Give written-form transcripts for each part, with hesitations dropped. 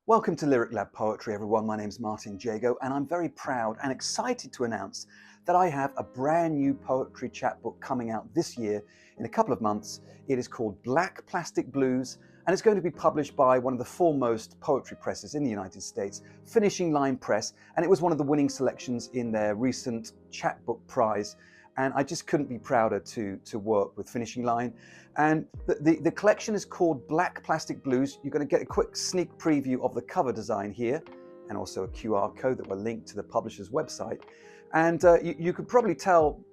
Welcome to Lyric Lab Poetry, everyone. My name's Martin Jago, and I'm very proud and excited to announce that I have a brand new poetry chapbook coming out this year in a couple of months. It is called Black Plastic Blues, and it's going to be published by one of the foremost poetry presses in the United States, Finishing Line Press, and it was one of the winning selections in their recent Chapbook prize. And I just couldn't be prouder to work with Finishing Line. And the collection is called Black Plastic Blues. You're going to get a quick sneak preview of the cover design here, and also a QR code that will link to the publisher's website. And you could probably tell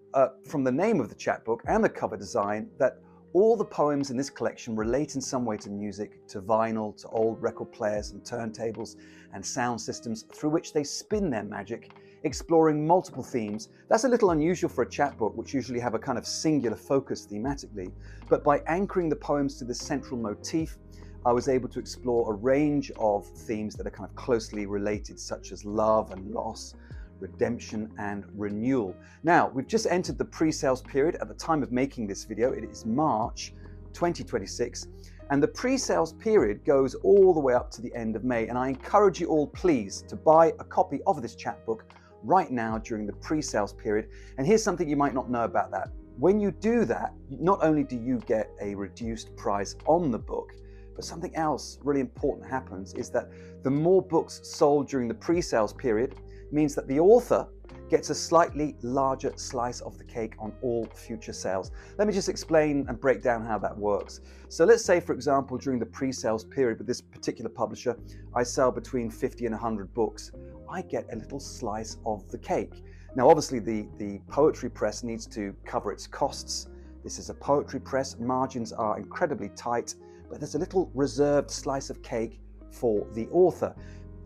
from the name of the chapbook and the cover design that all the poems in this collection relate in some way to music, to vinyl, to old record players and turntables and sound systems through which they spin their magic, exploring multiple themes. That's a little unusual for a chapbook, which usually have a kind of singular focus thematically. But by anchoring the poems to this central motif, I was able to explore a range of themes that are kind of closely related, such as love and loss, redemption and renewal. Now, we've just entered the pre-sales period. At the time of making this video, it is March 2026, and the pre-sales period goes all the way up to the end of May. And I encourage you all, please, to buy a copy of this chapbook right now during the pre-sales period. And here's something you might not know about that. When you do that, not only do you get a reduced price on the book, but something else really important happens is that the more books sold during the pre-sales period means that the author gets a slightly larger slice of the cake on all future sales. Let me just explain and break down how that works. So let's say, for example, during the pre-sales period with this particular publisher, I sell between 50 and 100 books. I get a little slice of the cake. Now, obviously, the poetry press needs to cover its costs. This is a poetry press. Margins are incredibly tight, but there's a little reserved slice of cake for the author.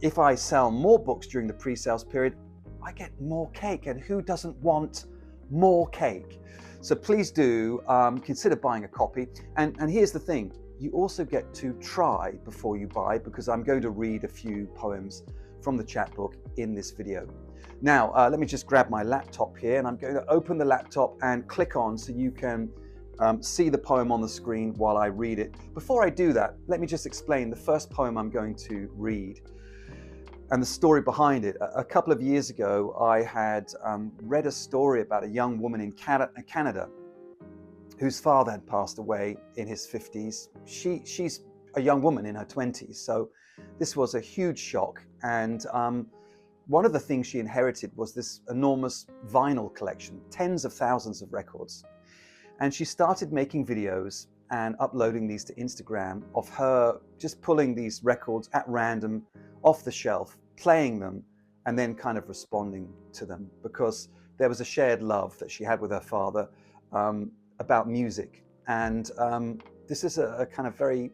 If I sell more books during the pre-sales period, I get more cake, and who doesn't want more cake? So please do consider buying a copy. And here's the thing, you also get to try before you buy, because I'm going to read a few poems from the chapbook in this video. Now, let me just grab my laptop here, and I'm going to open the laptop and click on so you can see the poem on the screen while I read it. Before I do that, let me just explain the first poem I'm going to read and the story behind it. A couple of years ago, I had read a story about a young woman in Canada whose father had passed away in his 50s. She's a young woman in her 20s, so this was a huge shock. And one of the things she inherited was this enormous vinyl collection, tens of thousands of records. And she started making videos and uploading these to Instagram of her just pulling these records at random off the shelf, playing them, and then kind of responding to them, because there was a shared love that she had with her father about music. And this is a kind of very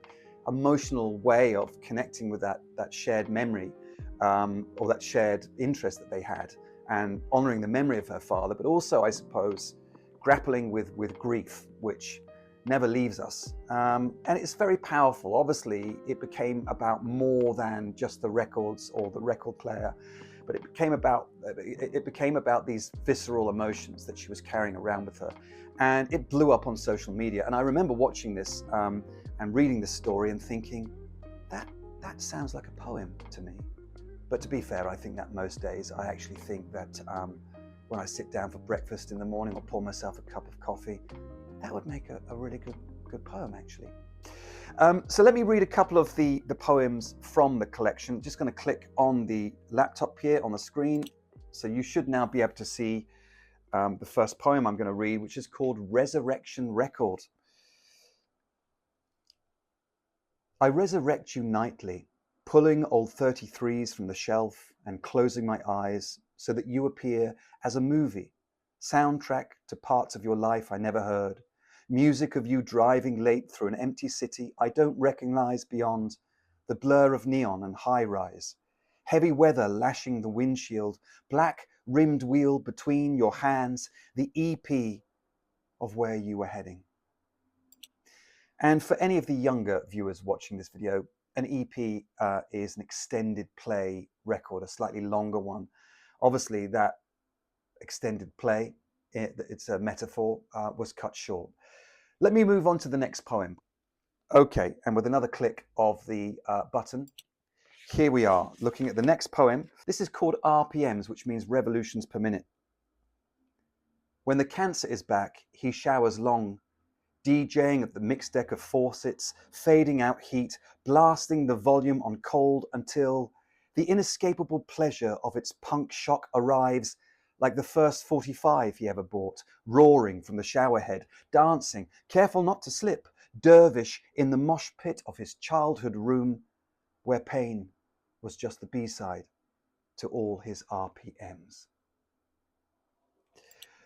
emotional way of connecting with that shared memory, or that shared interest that they had, and honoring the memory of her father, but also, I suppose, grappling with grief, which never leaves us. And it's very powerful. Obviously, it became about more than just the records or the record player, but it became about these visceral emotions that she was carrying around with her. And it blew up on social media. And I remember watching this and reading this story and thinking, that sounds like a poem to me. But to be fair, I think that most days. I actually think that when I sit down for breakfast in the morning or pour myself a cup of coffee, that would make a really good poem, actually. So let me read a couple of the poems from the collection. I'm just going to click on the laptop here on the screen. So you should now be able to see the first poem I'm going to read, which is called Resurrection Record. I resurrect you nightly, pulling old 33s from the shelf and closing my eyes so that you appear as a movie, soundtrack to parts of your life I never heard, music of you driving late through an empty city I don't recognize beyond the blur of neon and high-rise, heavy weather lashing the windshield, black rimmed wheel between your hands, the EP of where you were heading. And for any of the younger viewers watching this video, an EP is an extended play record, a slightly longer one. Obviously, that extended play, it's a metaphor, was cut short. Let me move on to the next poem. Okay, and with another click of the button, here we are, looking at the next poem. This is called RPMs, which means revolutions per minute. When the cancer is back, he showers long, DJing at the mixed deck of faucets, fading out heat, blasting the volume on cold until the inescapable pleasure of its punk shock arrives, like the first 45 he ever bought, roaring from the shower head, dancing, careful not to slip, dervish in the mosh pit of his childhood room, where pain was just the B-side to all his RPMs.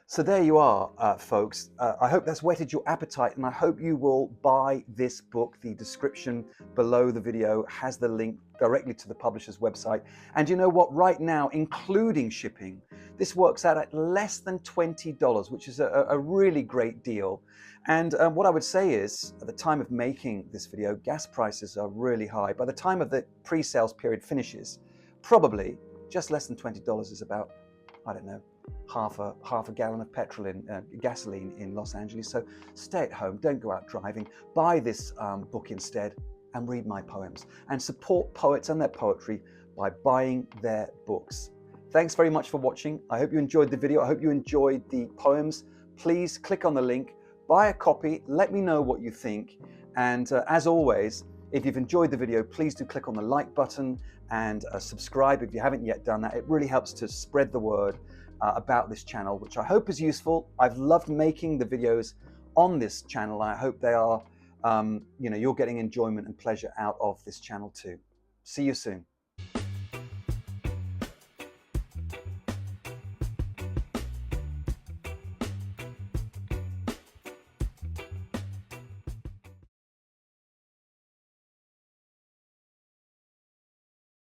So there you are, folks. I hope that's whetted your appetite, and I hope you will buy this book. The description below the video has the link directly to the publisher's website. And you know what? Right now, including shipping, this works out at less than $20, which is a really great deal. And what I would say is, at the time of making this video, gas prices are really high. By the time of the pre-sales period finishes, probably just less than $20 is about, I don't know, half a gallon of petrol in gasoline in Los Angeles. So stay at home, don't go out driving, buy this book instead and read my poems, and support poets and their poetry by buying their books. Thanks very much for watching. I hope you enjoyed the video. I hope you enjoyed the poems. Please click on the link, buy a copy, let me know what you think. And as always, if you've enjoyed the video, please do click on the like button and subscribe if you haven't yet done that. It really helps to spread the word about this channel, which I hope is useful. I've loved making the videos on this channel. I hope they are, you're getting enjoyment and pleasure out of this channel too. See you soon.